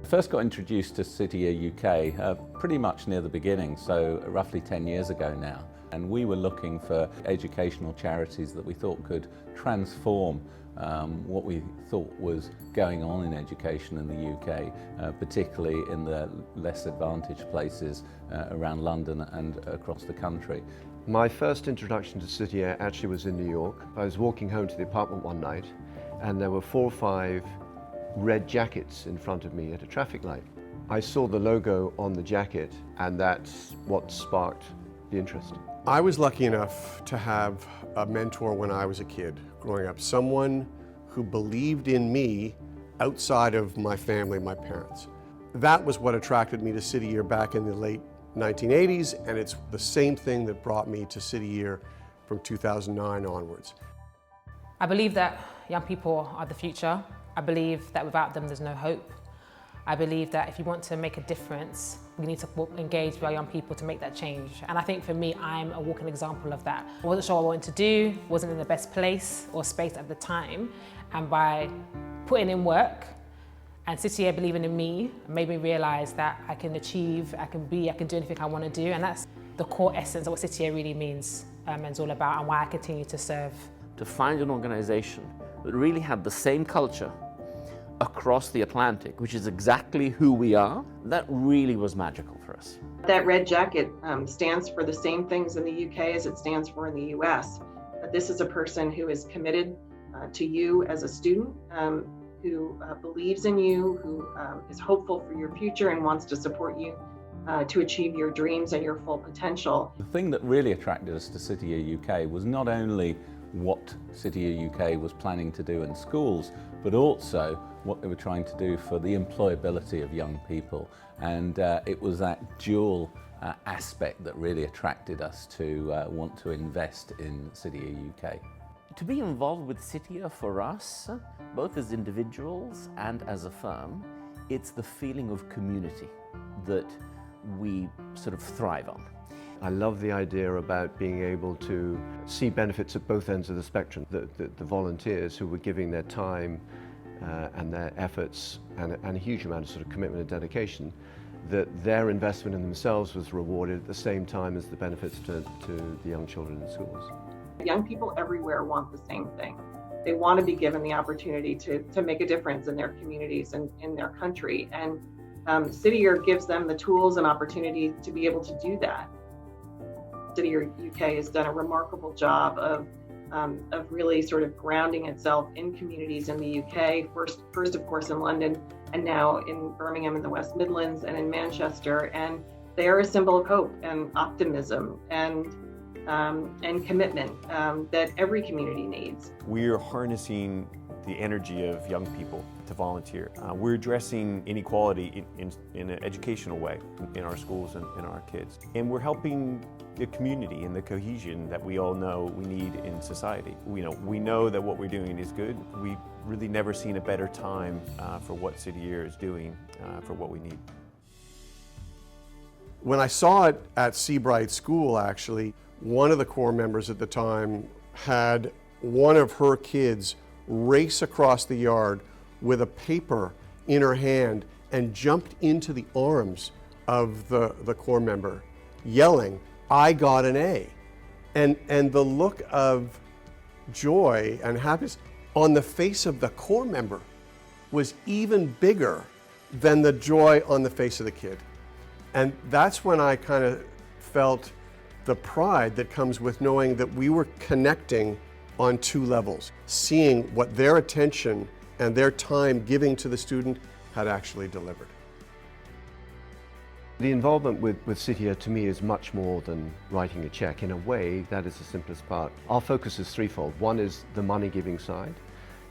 First got introduced to City Year UK pretty much near the beginning, so roughly 10 years ago now. And we were looking for educational charities that we thought could transform what we thought was going on in education in the UK, particularly in the less advantaged places around London and across the country. My first introduction to City Year actually was in New York. I was walking home to the apartment one night and there were 4 or 5 red jackets in front of me at a traffic light. I saw the logo on the jacket and that's what sparked the interest. I was lucky enough to have a mentor when I was a kid growing up, someone who believed in me outside of my family, my parents. That was what attracted me to City Year back in the late 1980s, and it's the same thing that brought me to City Year from 2009 onwards. I believe that young people are the future. I believe that without them there's no hope. I believe that if you want to make a difference, we need to engage with our young people to make that change. And I think for me, I'm a walking example of that. I wasn't sure what I wanted to do, wasn't in the best place or space at the time. And by putting in work and City Year believing in me, made me realize that I can achieve, I can do anything I want to do. And that's the core essence of what City Year really means and is all about, and why I continue to serve. To find an organization that really had the same culture across the Atlantic, which is exactly who we are, that really was magical for us. That red jacket stands for the same things in the UK as it stands for in the US. This is a person who is committed to you as a student, who believes in you, who is hopeful for your future and wants to support you to achieve your dreams and your full potential. The thing that really attracted us to City Year UK was not only what City Year UK was planning to do in schools, but also what they were trying to do for the employability of young people. And it was that dual aspect that really attracted us to want to invest in City Year UK. To be involved with City Year for us, both as individuals and as a firm, it's the feeling of community that we sort of thrive on. I love the idea about being able to see benefits at both ends of the spectrum. The volunteers who were giving their time and their efforts and a huge amount of sort of commitment and dedication, that their investment in themselves was rewarded at the same time as the benefits to the young children in schools. Young people everywhere want the same thing. They want to be given the opportunity to make a difference in their communities and in their country. And City Year gives them the tools and opportunity to be able to do that. City Year UK has done a remarkable job of really sort of grounding itself in communities in the UK, first of course in London, and now in Birmingham in the West Midlands and in Manchester. And they are a symbol of hope and optimism and commitment that every community needs. We're harnessing the energy of young people to volunteer. We're addressing inequality in an educational way in our schools and in our kids. And we're helping the community and the cohesion that we all know we need in society. We know that what we're doing is good. We've really never seen a better time for what City Year is doing for what we need. When I saw it at Seabright School, actually, one of the core members at the time had one of her kids race across the yard with a paper in her hand and jumped into the arms of the core member, yelling, "I got an A." And the look of joy and happiness on the face of the core member was even bigger than the joy on the face of the kid. And that's when I kind of felt the pride that comes with knowing that we were connecting on 2 levels, seeing what their attention and their time giving to the student had actually delivered. The involvement with City Year to me is much more than writing a check. In a way, that is the simplest part. Our focus is threefold. One is the money-giving side.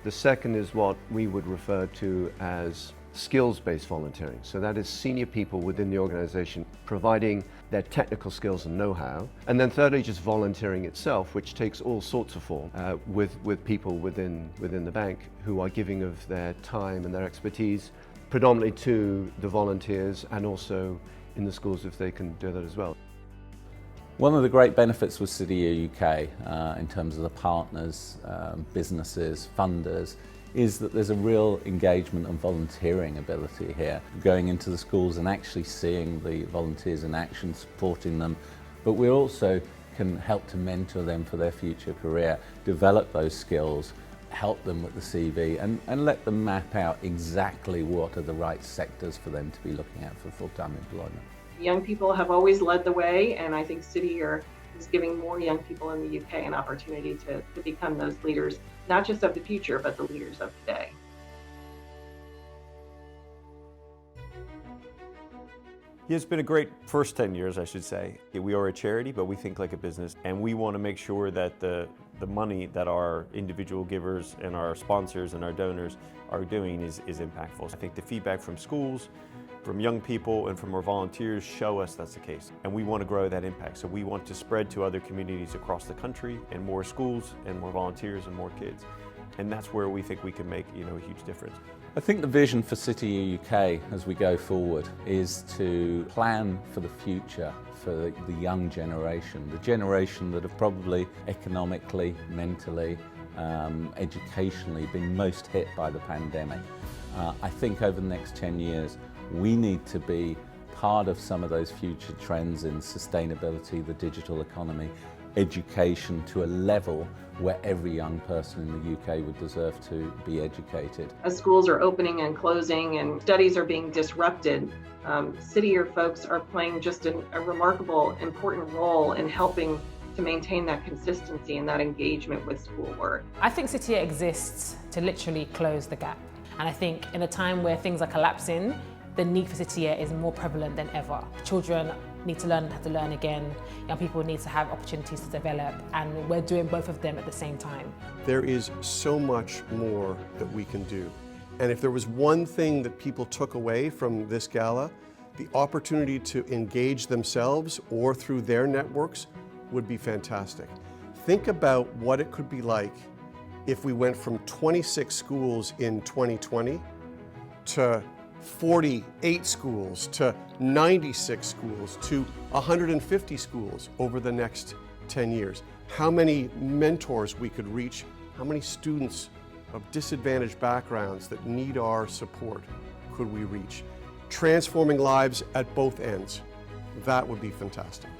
The second is what we would refer to as skills-based volunteering. So that is senior people within the organization providing their technical skills and know-how. And then thirdly, just volunteering itself, which takes all sorts of form with people within the bank who are giving of their time and their expertise, predominantly to the volunteers and also in the schools if they can do that as well. One of the great benefits with City Year UK in terms of the partners, businesses, funders, is that there's a real engagement and volunteering ability here, going into the schools and actually seeing the volunteers in action, supporting them, but we also can help to mentor them for their future career, develop those skills, help them with the CV and let them map out exactly what are the right sectors for them to be looking at for full-time employment. Young people have always led the way, and I think City Year is giving more young people in the UK an opportunity to become those leaders, not just of the future, but the leaders of today. Yeah, it's been a great first 10 years, I should say. We are a charity, but we think like a business, and we want to make sure that the money that our individual givers and our sponsors and our donors are doing is impactful. I think the feedback from schools, from young people, and from our volunteers show us that's the case. And we want to grow that impact. So we want to spread to other communities across the country, and more schools, and more volunteers, and more kids. And that's where we think we can make, a huge difference. I think the vision for City Year UK as we go forward is to plan for the future for the young generation, the generation that have probably economically, mentally, educationally been most hit by the pandemic. I think over the next 10 years we need to be part of some of those future trends in sustainability, the digital economy, education to a level where every young person in the UK would deserve to be educated. As schools are opening and closing and studies are being disrupted, City Year folks are playing just a remarkable, important role in helping to maintain that consistency and that engagement with schoolwork. I think City Year exists to literally close the gap. And I think in a time where things are collapsing, the need for City Year is more prevalent than ever. Children need to learn how to learn again. Young people need to have opportunities to develop, and we're doing both of them at the same time. There is so much more that we can do. And if there was one thing that people took away from this gala, the opportunity to engage themselves or through their networks would be fantastic. Think about what it could be like if we went from 26 schools in 2020 to 48 schools, to 96 schools, to 150 schools over the next 10 years. How many mentors we could reach, how many students of disadvantaged backgrounds that need our support could we reach? Transforming lives at both ends. That would be fantastic.